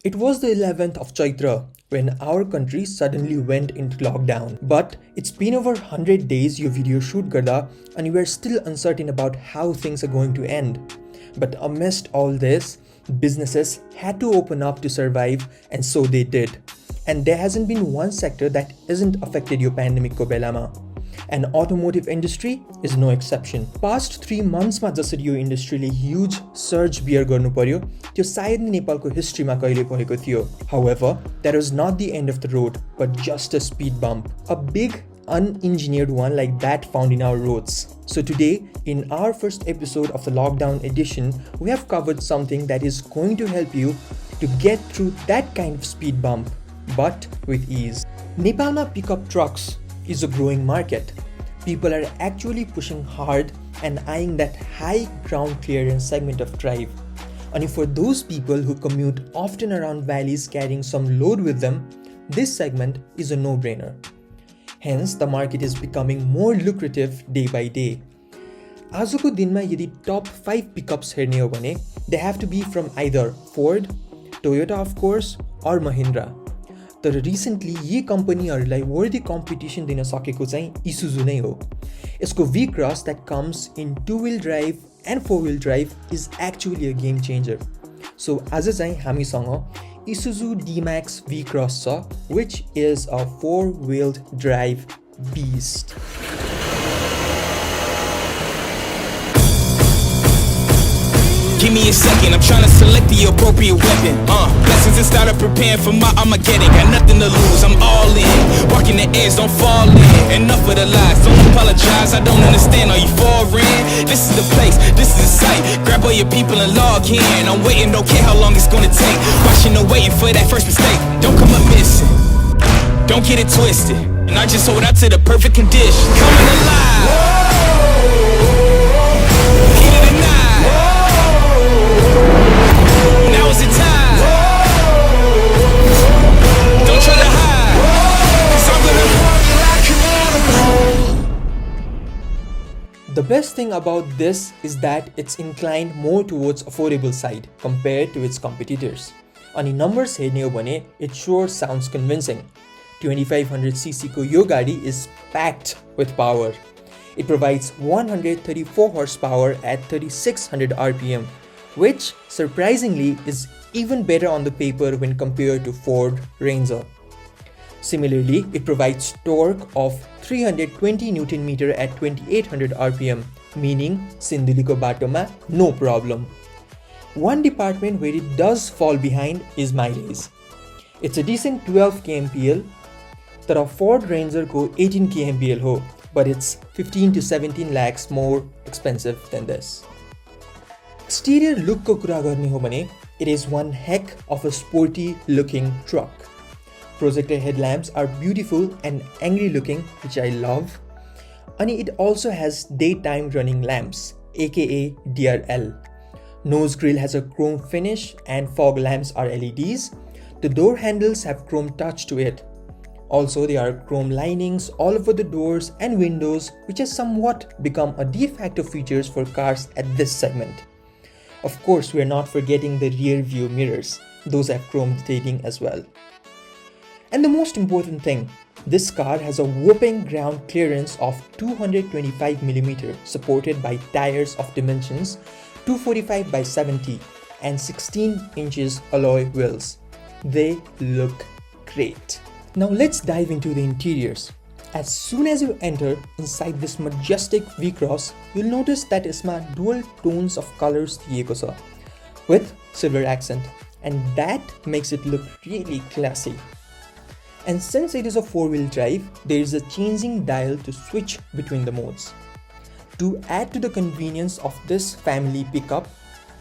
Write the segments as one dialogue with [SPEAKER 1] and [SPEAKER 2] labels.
[SPEAKER 1] It was the 11th of Chaitra when our country suddenly went into lockdown. But it's been over 100 days your video shoot garda and we are still uncertain about how things are going to end. But amidst all this, businesses had to open up to survive and so they did. And there hasn't been one sector that isn't affected yo pandemic ko belama. And automotive industry is no exception. Past 3 months मा जसरी यो इन्डस्ट्रीले huge surge bear गर्नु पर्यो त्यो सायद नेपालको हिस्ट्रीमा कहिले भएको थियो. However, that was not the end of the road but just a speed bump. A big unengineered one like that found in our roads. So today, in our first episode of the lockdown edition, we have covered something that is going to help you to get through that kind of speed bump, but with ease. Nepalma pickup trucks is a growing market. People are actually pushing hard and eyeing that high ground clearance segment of drive. And for those people who commute often around valleys carrying some load with them, this segment is a no-brainer. Hence, the market is becoming more lucrative day by day. आजको दिनमा यदि top 5 pickups हेर्ने हो भने, they have to be from either Ford, Toyota of course, or Mahindra. तर recently यी कम्पनीहरूलाई वर्दी competition दिन सकेको चाहिँ Isuzu नै हो. यसको V-Cross that comes in 2-wheel drive and 4-wheel drive is actually a game changer. So आज चाहिँ हामीसँग Isuzu D-Max V-Cross छ, which is a 4-wheeled drive beast.
[SPEAKER 2] Give me a second, I'm trying to select the appropriate weapon. Blessings and started preparing for my Armageddon. Got nothing to lose, I'm all in. Walking the edge, don't fall in. Enough of the lies, don't apologize. I don't understand, are you foreign? This is the place, this is the site. Grab all your people and log in. I'm waiting, don't care how long it's gonna take. Watching and waiting for that first mistake. Don't come up missing, don't get it twisted. And I just hold out to the perfect condition. Coming alive. Heat of the night. Now is the time. Don't try to hide, 'cause I'm gonna party like you never know.
[SPEAKER 1] The best thing about this is that it's inclined more towards affordable side compared to its competitors. अनि numbers हेर्ने हो भने it sure sounds convincing. 2500cc को यो गाडी is packed with power. It provides 134 horsepower at 3600 RPM, which surprisingly is even better on the paper when compared to Ford Ranger. Similarly, it provides torque of 320 Nm at 2800 RPM, meaning Sinduliko Batoma no problem. One department where it does fall behind is mileage. It's a decent 12 kmpl, तर Ford Ranger को 18 kmpl हो, but it's 15 to 17 lakhs more expensive than this. Exterior look को कुरा गर्ने हो भने, it is one heck of a sporty looking truck. Projector headlamps are beautiful and angry looking, which I love. And it also has daytime running lamps, aka DRL. Nose grille has a chrome finish and fog lamps are LEDs. The door handles have chrome touch to it. Also, there are chrome linings all over the doors and windows, which has somewhat become a de facto features for cars at this segment. Of course, we are not forgetting the rear view mirrors. Those have chrome detailing as well. And the most important thing, this car has a whopping ground clearance of 225mm supported by tires of dimensions 245 by 70 and 16 inches alloy wheels. They look great. Now let's dive into the interiors. As soon as you enter inside this majestic V-Cross, you'll notice that isma dual tones of colors दिएको छ with silver accent, and that makes it look really classy. And since it is a 4-wheel drive, there is a changing dial to switch between the modes. To add to the convenience of this family pickup,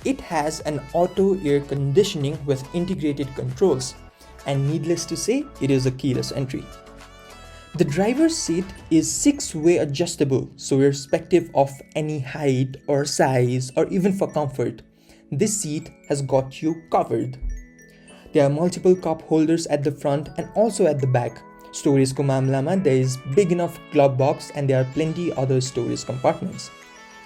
[SPEAKER 1] it has an auto air conditioning with integrated controls, and needless to say, it is a keyless entry. The driver's seat is 6-way adjustable, so irrespective of any height or size or even for comfort, this seat has got you covered. There are multiple cup holders at the front and also at the back. Storage ko mamla ma, there is big enough glove box and there are plenty other storage compartments.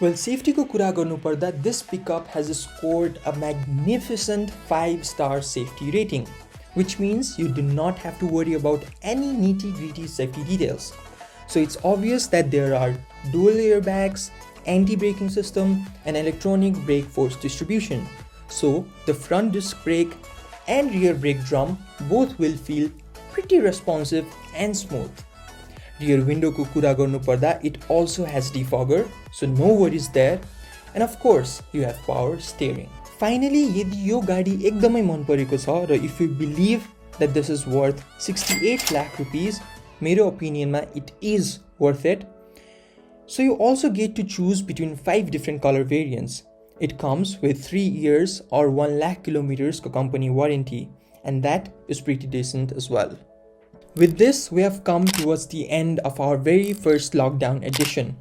[SPEAKER 1] Well, safety ko कुरा गर्नुपर्दा this pickup has scored a magnificent 5-star safety rating, which means you do not have to worry about any nitty-gritty safety details. So it's obvious that there are dual airbags, anti-braking system, and electronic brake force distribution. So the front disc brake and rear brake drum both will feel pretty responsive and smooth. Rear window ko कुरा गर्नुपर्दा it also has defogger, so no worries there. And of course, you have power steering. Finally, यदि यो गाडी एकदमै मन परेको छ र if you believe that this is worth 68 lakh rupees, मेरो opinionमा it is worth it. So you also get to choose between 5 different color variants. It comes with 3 years or 1 lakh kilometers ko company warranty, and that is pretty decent as well. With this, we have come towards the end of our very first lockdown edition.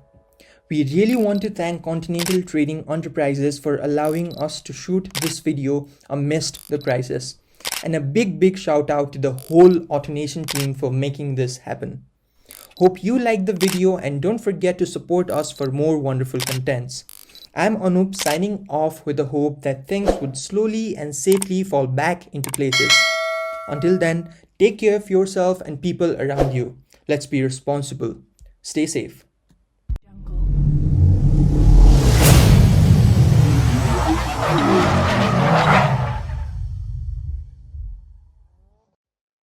[SPEAKER 1] We really want to thank Continental Trading Enterprises for allowing us to shoot this video amidst the crisis. And a big shout out to the whole Autonation team for making this happen. Hope you liked the video and don't forget to support us for more wonderful contents. I'm Anup signing off with the hope that things would slowly and safely fall back into places. Until then, take care of yourself and people around you. Let's be responsible. Stay safe.